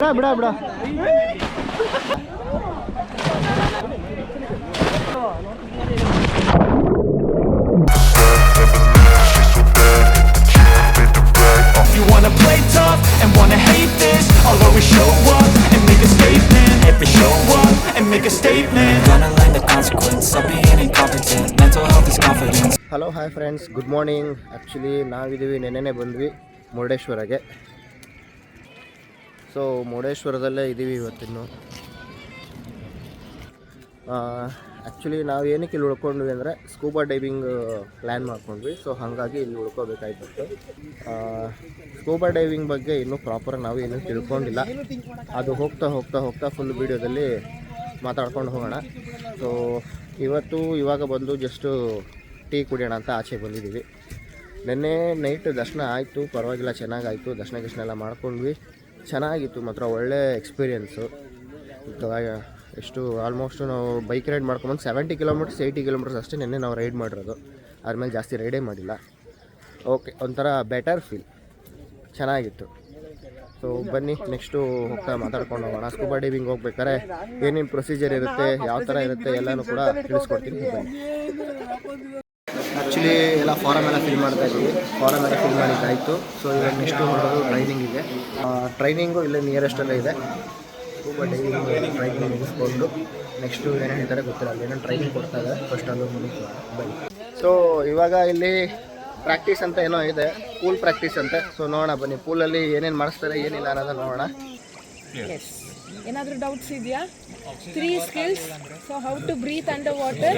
ಬಿಡ ಬಿಡ You wanna play tough and wanna hate this, I'll always show up and make a statement. Every show up and make a statement. Gonna learn the consequence of being incompetent. Mental health is confidence. Hello hi friends, good morning. Actually ನಾವಿದ್ದೀವಿ, ನೆನ್ನೆನೇ ಬಂದ್ವಿ ಮುರುಡೇಶ್ವರಗೆ. So ಮುರುಡೇಶ್ವರದಲ್ಲೇ ಇದ್ದೀವಿ ಇವತ್ತಿನ್ನು. Actually ನಾವು ಏನಕ್ಕೆ ಇಲ್ಲಿ ಉಳ್ಕೊಂಡ್ವಿ ಅಂದರೆ scuba diving plan ಮಾಡ್ಕೊಂಡ್ವಿ. So ಹಾಗಾಗಿ ಇಲ್ಲಿ ಉಳ್ಕೋಬೇಕಾಯ್ತು. ಸ್ಕೂಬಾ ಡೈವಿಂಗ್ ಬಗ್ಗೆ ಇನ್ನೂ ಪ್ರಾಪರ್ ನಾವು ಏನೂ ತಿಳ್ಕೊಂಡಿಲ್ಲ. ಅದು ಹೋಗ್ತಾ ಹೋಗ್ತಾ ಹೋಗ್ತಾ ಫುಲ್ ವೀಡಿಯೋದಲ್ಲಿ ಮಾತಾಡ್ಕೊಂಡು ಹೋಗೋಣ. ಸೊ ಇವಾಗ ಬಂದು ಜಸ್ಟು ಟೀ ಕುಡಿಯೋಣ ಅಂತ ಆಚೆ ಬಂದಿದ್ದೀವಿ. ನಿನ್ನೆ ನೈಟ್ ದರ್ಶನ ಆಯಿತು, ಪರವಾಗಿಲ್ಲ, ಚೆನ್ನಾಗಾಯಿತು. ದರ್ಶನ ಎಲ್ಲ ಮಾಡ್ಕೊಂಡ್ವಿ, ಚೆನ್ನಾಗಿತ್ತು ಮಾತ್ರ. ಒಳ್ಳೆ ಎಕ್ಸ್ಪೀರಿಯೆನ್ಸು. ಎಷ್ಟು ಆಲ್ಮೋಸ್ಟು ನಾವು ಬೈಕ್ ರೈಡ್ ಮಾಡ್ಕೊಂಬಂದು 70 ಕಿಲೋಮೀಟರ್ಸ್ 80 ಕಿಲೋಮೀಟರ್ಸ್ ಅಷ್ಟೇ ನಿನ್ನೆ ನಾವು ರೈಡ್ ಮಾಡಿರೋದು. ಆದಮೇಲೆ ಜಾಸ್ತಿ ರೈಡೇ ಮಾಡಿಲ್ಲ. ಓಕೆ, ಒಂಥರ ಬೆಟರ್ ಫೀಲ್, ಚೆನ್ನಾಗಿತ್ತು. ಸೊ ಬನ್ನಿ ನೆಕ್ಸ್ಟು ಹೋಗ್ತಾ ಮಾತಾಡ್ಕೊಂಡು ಹೋಗೋಣ. ಸ್ಕೂಬಾ ಡೈವಿಂಗ್ ಹೋಗ್ಬೇಕಾದ್ರೆ ಏನೇನು ಪ್ರೊಸೀಜರ್ ಇರುತ್ತೆ, ಯಾವ ಥರ ಇರುತ್ತೆ ಎಲ್ಲನೂ ಕೂಡ ತಿಳಿಸ್ಕೊಡ್ತೀನಿ. ಬನ್ನಿ. ಆ್ಯಕ್ಚುಲಿ ಎಲ್ಲ ಫಾರಮ್ ಎಲ್ಲ ಫಿಲ್ ಮಾಡ್ತಾ ಇದ್ದೀವಿ. ಫಾರಮ್ ಎಲ್ಲ ಫಿಲ್ ಮಾಡಿದ್ದಾಯಿತು. ಸೊ ಇವಾಗ ನೆಕ್ಸ್ಟು ಹೊರಡೋದು ಟ್ರೈನಿಂಗ್ ಇದೆ. ಟ್ರೈನಿಂಗು ಇಲ್ಲೇ ನಿಯರೆಸ್ಟಲ್ಲೇ ಇದೆ. ಸ್ಕೂಬಾ ಡೈವಿಂಗ್ ಟ್ರೈನಿಂಗ್ ಮುಗಿಸ್ಕೊಂಡು ನೆಕ್ಸ್ಟು ಏನೇನು ಹೇಳ್ತಾರೆ ಗೊತ್ತಿಲ್ಲ, ಅಲ್ಲಿ ಏನೇನು ಟ್ರೈನಿಂಗ್ ಕೊಡ್ತಾ ಇದ್ದಾರೆ. ಫಸ್ಟ್ ಅದು ಮುಗಿಸ್ತಾರೆ. ಬನ್ನಿ. ಸೊ ಇವಾಗ ಇಲ್ಲಿ ಪ್ರಾಕ್ಟೀಸ್ ಅಂತ ಏನೋ ಇದೆ, ಪೂಲ್ ಪ್ರಾಕ್ಟೀಸ್ ಅಂತೆ. ಸೊ ನೋಡೋಣ ಬನ್ನಿ, ಪೂಲಲ್ಲಿ ಏನೇನು ಮಾಡಿಸ್ತಾರೆ ಏನಿಲ್ಲ ಅನ್ನೋದನ್ನ ನೋಡೋಣ. ಏನಾದರೂ ಡೌಟ್ಸ್ ಇದೆಯಾ? 3 skills. So how to breathe underwater.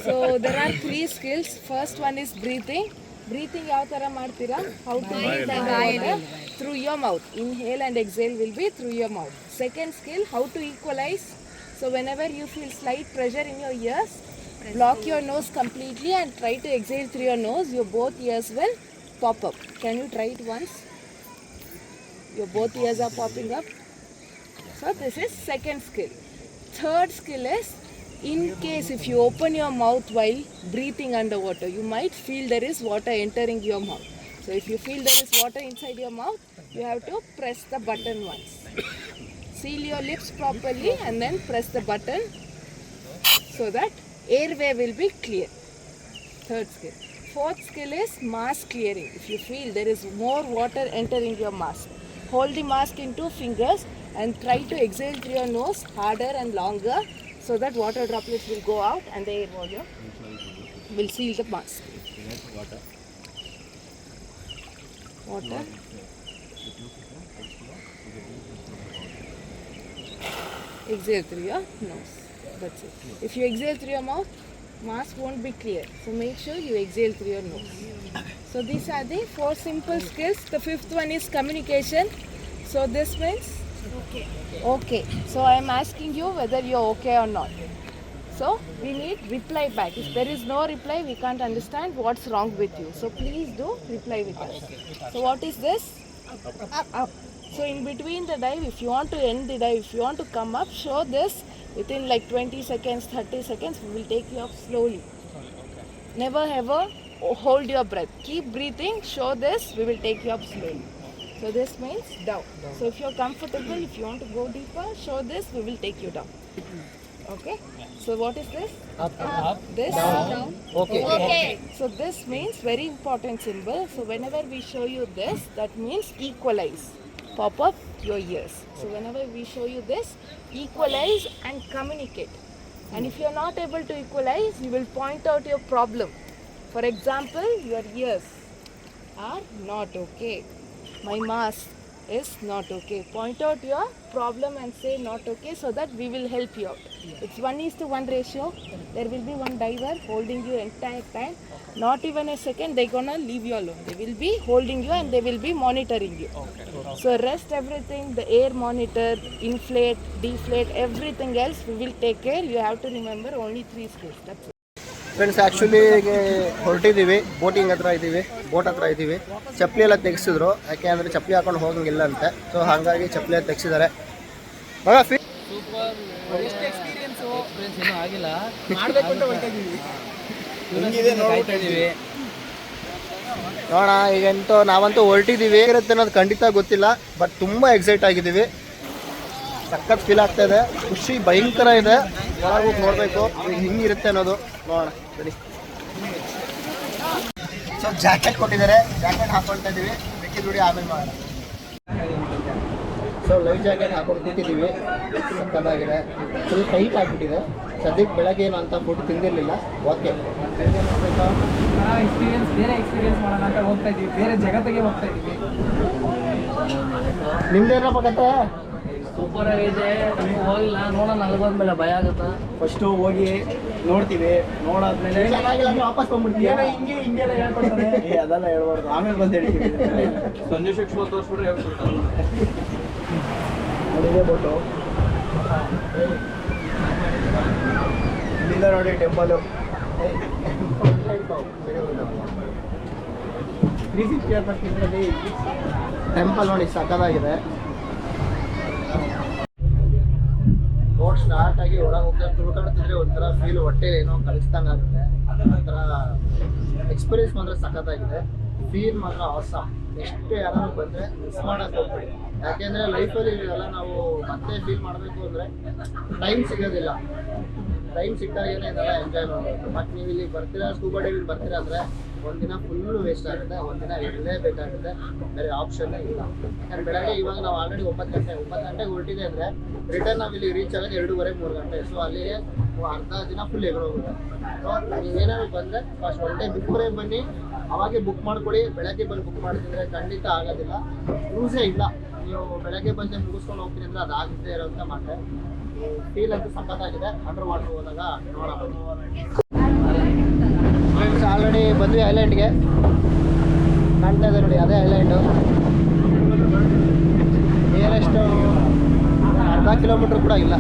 So there are 3 skills. First one is breathing. Breathing ಯಾವ ಥರ ಮಾಡ್ತೀರಾ? How to breathe underwater through your mouth. Inhale and exhale will be through your mouth. Second skill, how to equalize. So whenever you feel slight pressure in your ears, block your nose completely and try to exhale through your nose. Your both ears will pop up. Can you try it once? Your both ears are popping up. So this is second skill. Third skill is, in case if you open your mouth while breathing underwater, you might feel there is water entering your mouth. So if you feel there is water inside your mouth, you have to press the button once. Seal your lips properly and then press the button so that airway will be clear. Third skill. Fourth skill is mask clearing. If you feel there is more water entering your mask, hold the mask in 2 fingers and try to exhale through your nose harder and longer so that water droplets will go out and the air volume will seal the mask. Water. Exhale through your nose. That's it. If you exhale through your mouth, mask won't be clear. So make sure you exhale through your nose. So these are the 4 simple skills. The 5th one is communication. So this means okay. So I am asking you whether you're okay or not. So we need reply back. If there is no reply, we can't understand what's wrong with you. So please do reply with us. So what is this? Up. So in between the dive, if you want to end the dive, if you want to come up, show this within like 20 seconds, 30 seconds, we will take you up slowly. Never ever hold your breath. Keep breathing, show this, we will take you up slowly. So this means down. So if you're comfortable, if you want to go deeper, show this, we will take you down. Okay? So what is this? Up. This? Down. Okay. So this means very important symbol. So whenever we show you this, that means equalize. Pop up your ears. So whenever we show you this, equalize and communicate. And if you're not able to equalize, you will point out your problem. For example, your ears are not okay. My mask is not okay. Point out your problem and say not okay so that we will help you out. It's 1:1 ratio. There will be one diver holding you entire time. Not even a second they're gonna leave you alone. They will be holding you and they will be monitoring you. So rest everything, the air monitor, inflate, deflate, everything else we will take care. You have to remember only 3 skills. That's it. Friends, actually ಹೊರಟಿದ್ದೀವಿ, boating ಹತ್ರ ಇದ್ದೀವಿ, boat ಹತ್ರ ಇದ್ದೀವಿ. ಚಪ್ಪಲಿ ಎಲ್ಲ ತೆಗೆಸಿದ್ರು, ಯಾಕೆ ಅಂದರೆ ಚಪ್ಪಲಿ ಹಾಕೊಂಡು ಹೋಗಂಗಿಲ್ಲ ಅಂತೆ. ಸೊ ಹಾಗಾಗಿ ಚಪ್ಪಲಿ ಎಲ್ಲ ತೆಗೆಸಿದ್ದಾರೆ. ಸೂಪರ್. ಎಷ್ಟು ಎಕ್ಸ್ಪೀರಿಯನ್ಸು ಫ್ರೆಂಡ್ಸ್ ಇನ್ನೂ ಆಗಿಲ್ಲ, ಮಾಡಬೇಕು ಅಂತ ಹೊರಟಿದ್ದೀವಿ. ನೋಡೋಣ ಈಗಂತೂ ನಾವಂತೂ ಹೊರಟಿದ್ದೀವಿ, ಇರುತ್ತೆ ಅನ್ನೋದು ಖಂಡಿತ ಗೊತ್ತಿಲ್ಲ, ಬಟ್ ತುಂಬ ಎಕ್ಸೈಟ್ ಆಗಿದ್ದೀವಿ. ಸಖತ್ ಫೀಲ್ ಆಗ್ತಾ ಇದೆ, ಖುಷಿ ಭಯಂಕರ ಇದೆ. ಒಳಗೆ ಹೋಗಿ ನೋಡಬೇಕು ಈಗ ಹಿಂಗಿರುತ್ತೆ ಅನ್ನೋದು. ನೋಡೋಣ ಬನ್ನಿ. ಸೊ ಜಾಕೆಟ್ ಕೊಟ್ಟಿದ್ದಾರೆ, ಜಾಕೆಟ್ ಹಾಕೊಳ್ತಾ ಇದ್ದೀವಿ, ಬೇಕಿದ್ದು ನೋಡಿ ಆಮೇಲೆ ಮಾಡೋಣ. ಸೊ ಲೈಫ್ ಜಾಕೆಟ್ ಹಾಕೊಂಡು ಕೂತಿದ್ದೀವಿ, ಚೆನ್ನಾಗಿದೆ. ಫುಲ್ ಟೈಟ್ ಆಗಿಬಿಟ್ಟಿದೆ. ಸದ್ಯಕ್ಕೆ ಬೆಳಗ್ಗೆ ಏನು ಅಂತ ಫುಡ್ ತಿಂದಿರಲಿಲ್ಲ. ಓಕೆ ಎಕ್ಸ್ಪೀರಿಯನ್ಸ್ ಬೇರೆ ಎಕ್ಸ್ಪೀರಿಯನ್ಸ್ ಮಾಡೋಣ ಅಂತ ಹೋಗ್ತಾ ಇದ್ದೀವಿ, ಬೇರೆ ಜಗತ್ತಿಗೆ ಹೋಗ್ತಾ ಇದ್ದೀವಿ. ನಿಮ್ದೇನಪ್ಪ ಕತೆ? ಸೂಪರ್ ಆಗಿದೆ. ನೀವು ಹೋಗಿಲ್ಲ, ನೋಡೋಣ. ಅಲ್ಗೋದ್ಮೇಲೆ ಭಯ ಆಗುತ್ತಾ? ಫಸ್ಟು ಹೋಗಿ ನೋಡ್ತೀವಿ, ನೋಡಾದ್ಮೇಲೆ ವಾಪಸ್ ಬಂದ್ಬಿಡ್ತೀವಿ. ಹಿಂಗೆಲ್ಲ ಹೇಳ್ಕೊಡ್ತಾರೆ. ಅದೆಲ್ಲ ಹೇಳ್ಬಾರ್ದು, ಆಮೇಲೆ ಬಂದು ಹೇಳ್ತೀವಿ. ಸಂಜೆ ಶಿಕ್ಷಣ ತೋರಿಸ್ಬಿಟ್ರೆ ಹೇಳ್ಕೊಡ್ತಾರೆ. ನೋಡಿದೆ ಬೋಟು ಇಲ್ಲಿಂದ ನೋಡಿ ಟೆಂಪಲು 360 ಟೆಂಪಲ್ ನೋಡಿ ಸಕ್ಕದಾಗಿದೆ. ರೋಡ್ ಸ್ಟಾರ್ಟ್ ಆಗಿ ಒಳಗೆ ಹೋಗ್ತಾ ತುಳ್ಕಾಡ್ತಿದ್ರೆ ಒಂಥರ ಫೀಲ್, ಹೊಟ್ಟೆಲಿ ಏನೋ ಕಳಿಸ್ದಂಗೆ ಆಗುತ್ತೆ. ಒಂಥರ ಎಕ್ಸ್ಪೀರಿಯನ್ಸ್ ಮಾತ್ರ ಸಖತ್ತಾಗಿದೆ, ಫೀಲ್ ಮಾತ್ರ ಆಸಮ್. ನೆಕ್ಸ್ಟ್ ಯಾರಾದ್ರೂ ಬಂದರೆ ಮಿಸ್ ಮಾಡೋಕ್ಕೆ ಹೋಗ್ಬೇಡಿ. ಯಾಕೆಂದರೆ ಲೈಫಲ್ಲಿ ಇವೆಲ್ಲ ನಾವು ಮತ್ತೆ ಫೀಲ್ ಮಾಡಬೇಕು ಅಂದರೆ ಟೈಮ್ ಸಿಗೋದಿಲ್ಲ. ಟೈಮ್ ಸಿಕ್ಕಾಗೇನೆ ಇದೆಲ್ಲ ಎಂಜಾಯ್ ಮಾಡಬೇಕು. ಮತ್ತು ನೀವು ಇಲ್ಲಿ ಬರ್ತೀರಾ, ಸ್ಕೂಬಾ ಡೈವಿಂಗ್ ಬರ್ತೀರಾ ಅಂದರೆ ಒಂದಿನ ಫುಲ್ಲು ವೇಸ್ಟ್ ಆಗುತ್ತೆ, ಒಂದಿನ ಇರಲೇಬೇಕಾಗುತ್ತೆ, ಬೇರೆ ಆಪ್ಷನ್ನೇ ಇಲ್ಲ. ಯಾಕಂದ್ರೆ ಬೆಳಗ್ಗೆ ಇವಾಗ ನಾವು ಆಲ್ರೆಡಿ 9 ಗಂಟೆಗೆ ಹೊರಟಿದೆ ಅಂದರೆ ರಿಟರ್ನ್ ನಾವು ಇಲ್ಲಿ ರೀಚ್ ಆಗೋದು 2:30-3 ಗಂಟೆ. ಸೊ ಅಲ್ಲಿಗೆ ಅರ್ಧ ದಿನ ಫುಲ್ ಎಗರೋಗುತ್ತೆ. ಸೊ ನೀವೇನಾದ್ರು ಬಂದರೆ ಫಸ್ಟ್ ಒನ್ ಡೇ ಬಿಫೋರೇ ಬನ್ನಿ, ಅವಾಗೆ ಬುಕ್ ಮಾಡ್ಕೊಳ್ಳಿ. ಬೆಳಗ್ಗೆ ಬಂದು ಬುಕ್ ಮಾಡ್ತಿದ್ರೆ ಖಂಡಿತ ಆಗೋದಿಲ್ಲ, ಯೂಸೇ ಇಲ್ಲ. ನೀವು ಬೆಳಗ್ಗೆ ಬಂದು ಮುಗಿಸ್ಕೊಂಡು ಹೋಗ್ತೀನಿ ಅಂದರೆ ಅದು ಆಗುತ್ತೆ ಇರೋಂಥ ಮಾತೆ. ಫೀಲ್ ಅಂತೂ ಸಖತ್ತಾಗಿದೆ. ಅಂಡರ್ ವಾಟರ್ ಹೋದಾಗ ನೋಡೋಣ. ಫ್ರೆಂಡ್ಸ್ ಆಲ್ರೆಡಿ ಬಂದ್ವಿ ಐಲ್ಯಾಂಡ್ಗೆ, ಕಾಣ್ತಾ ಇದೆ ನೋಡಿ, ಅದೇ ಐಲ್ಯಾಂಡು. ನಿಯರೆಸ್ಟ್ ಅರ್ಧ ಕಿಲೋಮೀಟ್ರ್ ಕೂಡ ಇಲ್ಲ,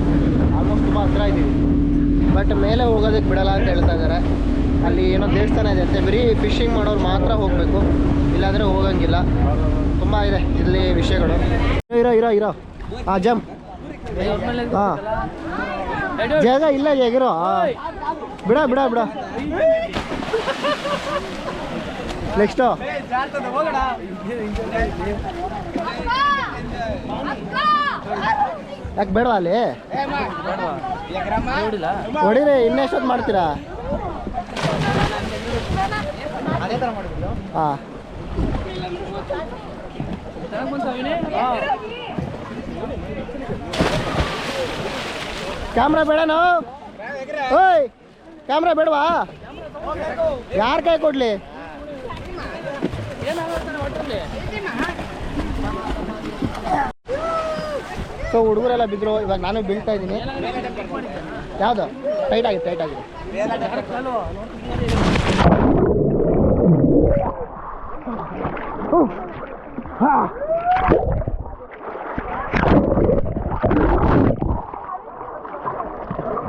ಆಲ್ಮೋಸ್ಟ್ ತುಂಬ ಹತ್ರ ಇದ್ದೀವಿ. ಬಟ್ ಮೇಲೆ ಹೋಗೋದಕ್ಕೆ ಬಿಡಲ್ಲ ಅಂತ ಹೇಳ್ತಾ ಇದ್ದಾರೆ. ಅಲ್ಲಿ ಏನೋ ದೇವಸ್ಥಾನ ಇದೆ ಅಂತೆ, ಬರೀ ಫಿಶಿಂಗ್ ಮಾಡೋರು ಮಾತ್ರ ಹೋಗಬೇಕು, ಇಲ್ಲಾಂದರೆ ಹೋಗಂಗಿಲ್ಲ. ತುಂಬ ಇದೆ ಇಲ್ಲಿ ವಿಷಯಗಳು. ಇರೋ ಹಾಂ ಜಂಪ್. ಹಾಂ ಜಾಗ ಇಲ್ಲ, ಎಗಿರೋ ಬಿಡ ನೆಕ್ಸ್ಟು ಯಾಕೆ ಬೇಡವಾ ಅಲ್ಲಿ ಹೊಡಿರಿ? ಇನ್ನೆಷ್ಟೊತ್ತು ಮಾಡ್ತೀರಾ? ಹಾಂ ಕ್ಯಾಮ್ರಾ ಬೇಡನೋ? ಓಯ್ ಕ್ಯಾಮ್ರಾ ಬೇಡವಾ? ಯಾರ ಕೈ ಕೊಡ್ಲಿ? ಸೊ ಹುಡುಗರೆಲ್ಲ ಬಿದ್ದರು, ಇವಾಗ ನಾನು ಬೀಳ್ತಾ ಇದ್ದೀನಿ. ಯಾವುದು ಟೈಟ್ ಆಗಿದೆ.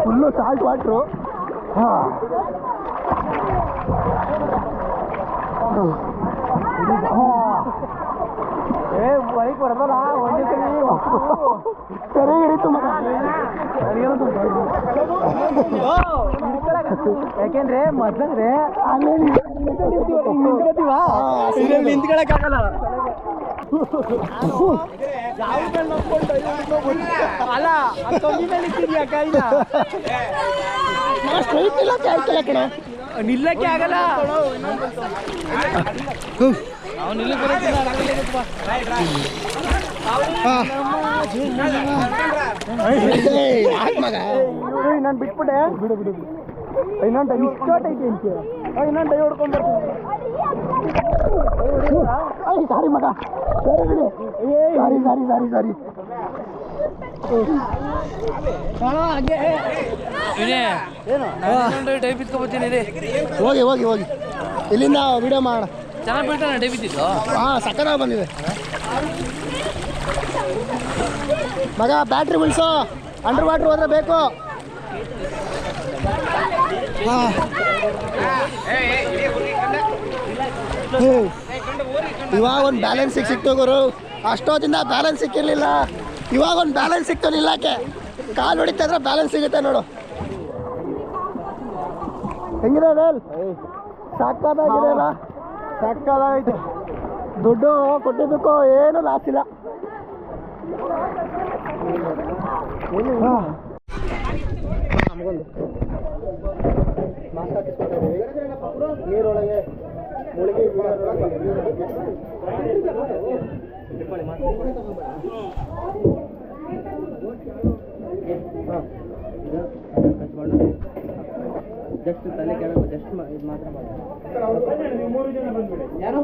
Full salt water. ಬೈಕ್ ಹೊಡೆದಲ್ಲ ಸರಿ ಹಿಡಿತು ಮಗ. ಯಾಕೆಂದ್ರೆ ಮೊದಲಂದ್ರೆ ನಿಂತ್ಕೊಳಕ್ಕಾಗಲ್ಲ. ಅಲ್ಲ ನಿಲ್ಲಕ್ಕೆ ಆಗಲ್ಲ. ನಾನು ಬಿಟ್ಬಿಟ್ಟೆ. ಬಿಡು ಇನ್ನೊಂದು ಟೈಮ್ ಸ್ಟಾರ್ಟ್ ಐತಿ ಅಂತ ಇನ್ನೊಂದು ಟೈ ಹೊಡ್ಕೊಂಡ್ಬರ್ತೀನಿ. ಸಾರಿ ಮಗ, ಸಾರಿ ಹೋಗಿ ಇಲ್ಲಿಂದ ವಿಡಿಯೋ ಮಾಡೋಣ. ಚೆನ್ನಾಗಿ ಬೀಳ್ತಾನೆ ಡೇ ಬಿದ್ದಿದ್ದು. ಹಾಂ ಸಕ್ಕತ್ತಾಗಿ ಬಂದಿದೆ ಮಗ. ಬ್ಯಾಟ್ರಿ ಬಿಳಿಸೋ, ಅಂಡರ್ ವಾಟ್ರ್ ಹೋದ್ರೆ ಬೇಕು. ಇವಾಗ ಒಂದು ಬ್ಯಾಲೆನ್ಸಿಗೆ ಸಿಕ್ತು ಗುರು, ಅಷ್ಟೊತ್ತಿಂದ ಬ್ಯಾಲೆನ್ಸ್ ಸಿಕ್ಕಿರಲಿಲ್ಲ. ಇವಾಗ ಒಂದು ಬ್ಯಾಲೆನ್ಸ್ ಸಿಕ್ತು ನಿಲ್ಲಕ್ಕೆ. ಕಾಲು ಹೊಡಿತಾ ಇದ್ರೆ ಬ್ಯಾಲೆನ್ಸ್ ಸಿಗುತ್ತೆ ನೋಡು. ಹೆಂಗಿದೆ ವೇಲ್? ಸಾಕಾಗಿದೆಯಲ್ಲ. ಸಕ್ಕದಾಯ್ತು. ದುಡ್ಡು ಕೊಟ್ಟಿದ್ದಕ್ಕೂ ಏನು ಲಾಸ್ ಇಲ್ಲ. ನಮಗೊಂದು ಮಾಸ್ಕ್ ಹಾಕಿಸ್ಕೊಟ್ಟಿದ್ದೀವಿ. ನೀರೊಳಗೆ ಮುಳುಗಿ ಜಸ್ಟ್ ತಲೆ ಕೆಳಗೆ ಜಸ್ಟ್ ಇದು ಮಾತ್ರ ಮಾಡಿ. ಯಾರು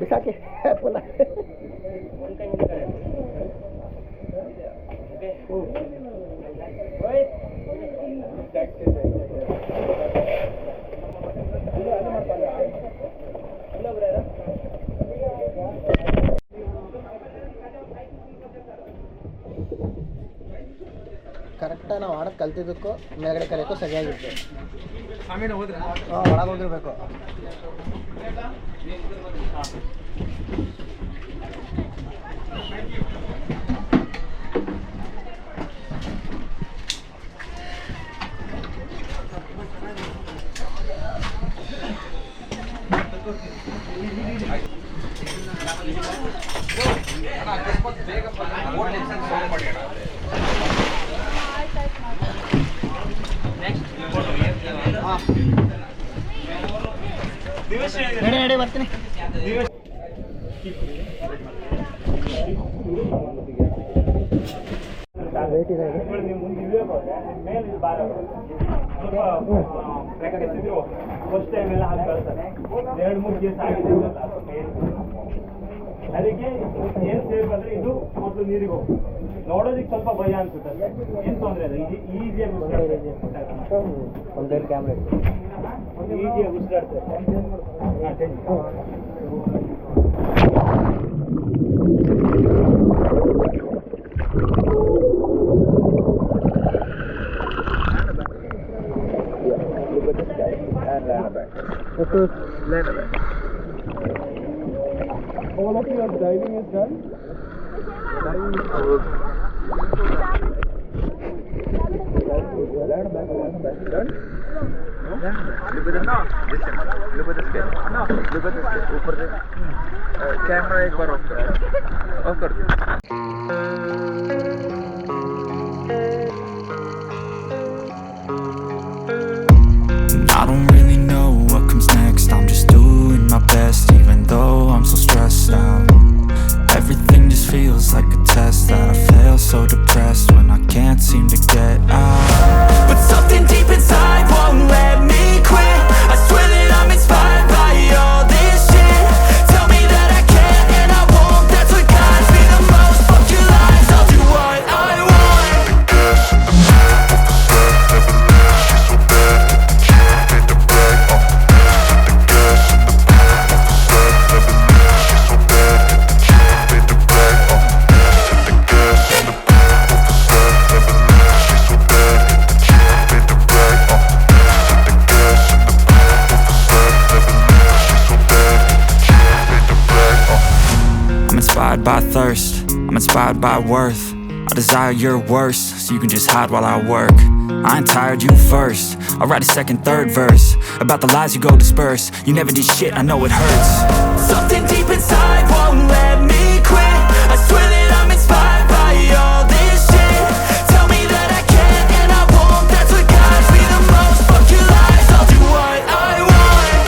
ಬಿಸಾಕಿ ಪುನಃ. ಕರೆಕ್ಟಾಗಿ ನಾವು ಆಡೋದು ಕಲ್ತಿದ್ದಕ್ಕೂ ಮೇಲ್ಗಡೆ ಕಲಿಯೋಕ್ಕೂ ಸರಿಯಾಗಿತ್ತು. ಒಳಗೆ ಹೋಗಿರ್ಬೇಕು. ನಡಿ ಬರ್ತೀನಿ. ವೇಟ್ ಇದೆ. ಫಸ್ಟ್ ಟೈಮ್ ಎಲ್ಲ ಹಾಕಿ ಕಳ್ತಾರೆ. 2-3 ಕೇಸ್ ಆಗಿದೆ. ಅದಕ್ಕೆ ಏನು ಸೇಫ್ ಅಂದರೆ ಇದು ಮೊದಲು ನೀರಿಗೆ ಹೋಗಿ ನೋಡೋದಕ್ಕೆ ಸ್ವಲ್ಪ ಭಯ ಅನ್ಸುತ್ತೆ. ಏನು ತೊಂದರೆ ಇಲ್ಲ, ಈಸಿಯಾಗಿ ಒಂದು ಕ್ಯಾಮ್ರಾ ಈಸಿಯಾಗಿ ಉಸಿರಾಡ್ತಾರೆ. All of your diving is done? Diving is done? Look at the listen. Look at the scale. Look at the scale. ऊपर से कैमरा एक बार ऑफ कर. ऑफ कर. I don't really know what comes next. I'm just doing my best, even though I'm so stressed out. Everything just feels like a test that I fail, so depressed when I can't seem to get out. But something deep inside won't let me quit. I swear that I'm inspired by all this shit. Tell me that I can't and I won't. That's what guides me the most. Fuck your lies, I'll do what I want. Inspired by thirst, I'm inspired by worth. I desire your worst, so you can just hide while I work. I ain't tired, you first. I'll write a second, third verse about the lies you go disperse. You never did shit, I know it hurts. Something deep inside won't let me quit. I swear that I'm inspired by all this shit. Tell me that I can't and I won't. That's what guides me the most. Fuck your lies, I'll do what I want.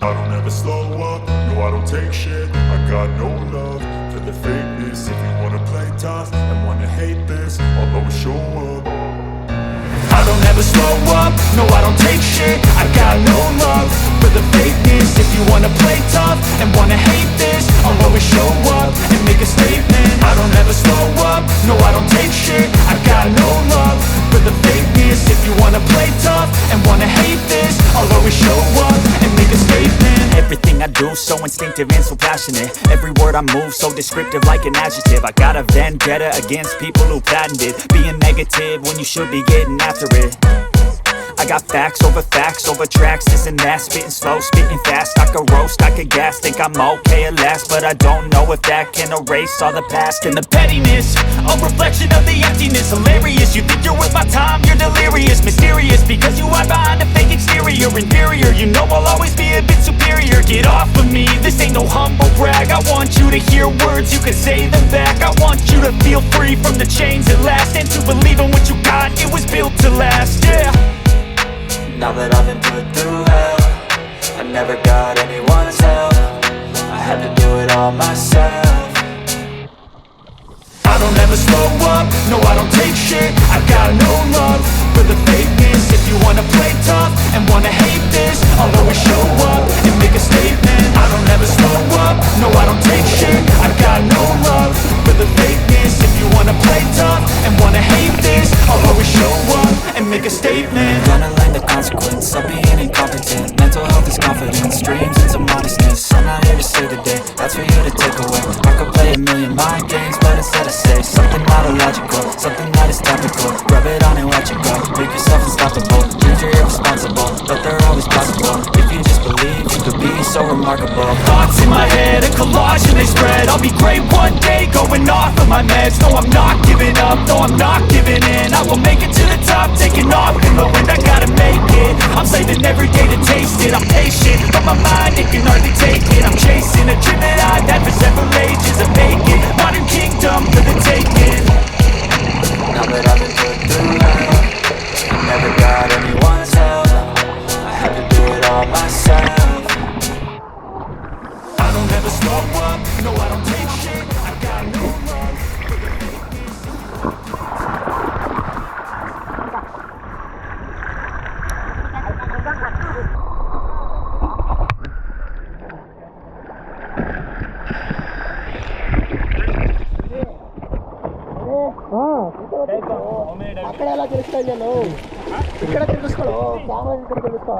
I don't ever slow up, no I don't take shit. I got no love for the fakeness. If you wanna play tough and wanna hate this, I'll always show up. I don't ever slow up, no I don't take shit. I got no love for the fakeness. If you wanna play tough and wanna hate this, I'll always show up and make a statement. I don't ever slow up, no I don't take shit. I got no love for the fakeness. If you wanna play tough and wanna hate this, I'll always show up and make a statement. Everything I do so instinctive and so passionate. Every word I move so descriptive like an adjective. I got a vendetta against people who patented being negative when you should be getting after it. I got facts over tracks, this and that. Spitting slow, spitting fast. I could roast, I could gas. Think I'm okay at last, but I don't know if that can erase all the past. And the pettiness, a reflection of the emptiness. Hilarious, you think you're worth my time, you're delirious. Mysterious, because you hide behind a fake exterior. Inferior, you know I'll always be a bit superior. Get off of me, this ain't no humble brag. I want you to hear words, you can say them back. I want you to feel free from the chains at last, and to believe in what you got, it was built to last, yeah. Now that I've been put through hell, I never got anyone's help. I had to do it all myself. I don't ever slow up, no I don't take shit. I got no love for the fakeness. If you wanna play tough and wanna hate this, I'll always show up and make a statement. I don't ever slow up, no I don't take shit. I got no love for the fakeness. If you wanna play tough and wanna hate this, I'll always show up and make a statement. Gonna learn the consequence of being incompetent. Mental health is confidence, dreams into modestness. I'm not here to save the day, that's for you to take away. I could play a million mind games, but instead I say something not illogical, something that is topical. Rub it on and watch it go, make yourself unstoppable. Dreams are irresponsible, but they're always possible. If you just believe, you could be so remarkable. Thoughts in my head, a collage and they spread. I'll be great one day, going off of my meds. No, I'm not giving up, no, I'm not giving in. I will make it to the top, taking off in the wind. I gotta make it, I'm saving every day to taste it. I'm patient, but my mind, it can hardly take it. I'm chasing a dream that I've had for several ages. I'm making modern kingdom for the taking. Now that I've been put through hell, I never got anyone's help. I had to do it all myself. I don't ever slow up, no I don't take shit. I got no love for the ಆ ಕಡೆ ಎಲ್ಲ ತಿರ್ಸ್ತಾ ಇದೆಯಲ್ಲೋ, ಈ ಕಡೆ ತಿರ್ಗಿಸ್ಕೊಳ್ಳೋ, camera ಈ ಕಡೆ ತಿರ್ಗಿಸ್ಕೊ.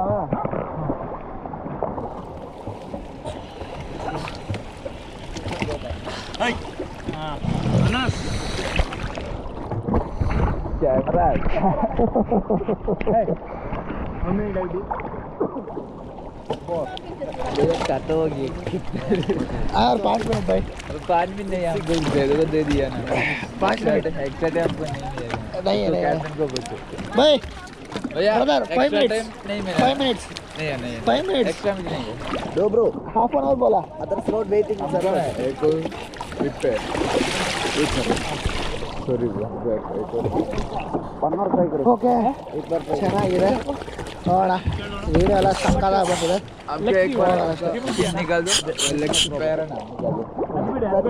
और 5 minute भाई, 5 minute नहीं, हमको दे दिया ना 5 मिनट एक्स्ट्रा टाइम हमको नहीं दिया नहीं है, नहीं है कैप्टन को पूछो भाई, भैया brother, 5 minutes नहीं मिला 5 minutes नहीं है 5 minutes एक्स्ट्रा मिल नहीं है दो ब्रो, half an hour बोला, others not waiting sir. एक रिपेयर सॉरी ब्रो ಓಕೆ ಚೆನ್ನಾಗಿದೆ ನೋಡೋಣ. ವೀಡಿಯೋ ಎಲ್ಲ ಸಕ್ಕದ ಬಂದಿದೆ. आपके एक बार निकाल दो लेग पैर है ना निकाल दो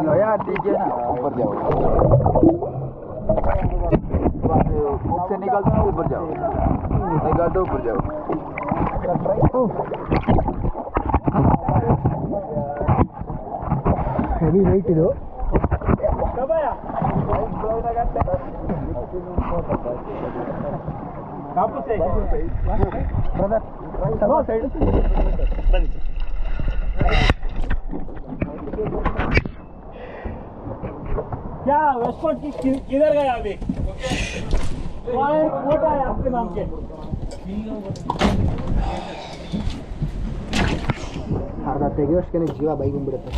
भैया ठीक है ना ऊपर जाओ से निकाल दो ऊपर जाओ निकाल दो ऊपर जाओ ಹೆವಿ ವೆಯ್ಟ್ ಇದು. क्या वेस्टकोट किधर गया अभी? फोटो है आपके नाम के. ಅರ್ಧ ತೆಗಿಯೋಷ್ಟೇ ಜೀವ ಬೈಗೊಂಡ್ಬಿಡುತ್ತೆ.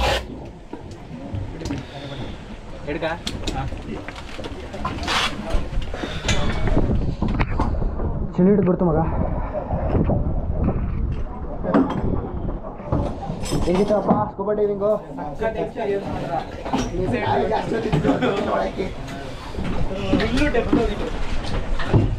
ಚಳಿ ಹಿಡಿದ್ಬಿಡ್ತು ಮಗ. ಹೆಂಗಿತ್ತಪ್ಪ ಸ್ಕೂಬಾ ಡೈವಿಂಗು?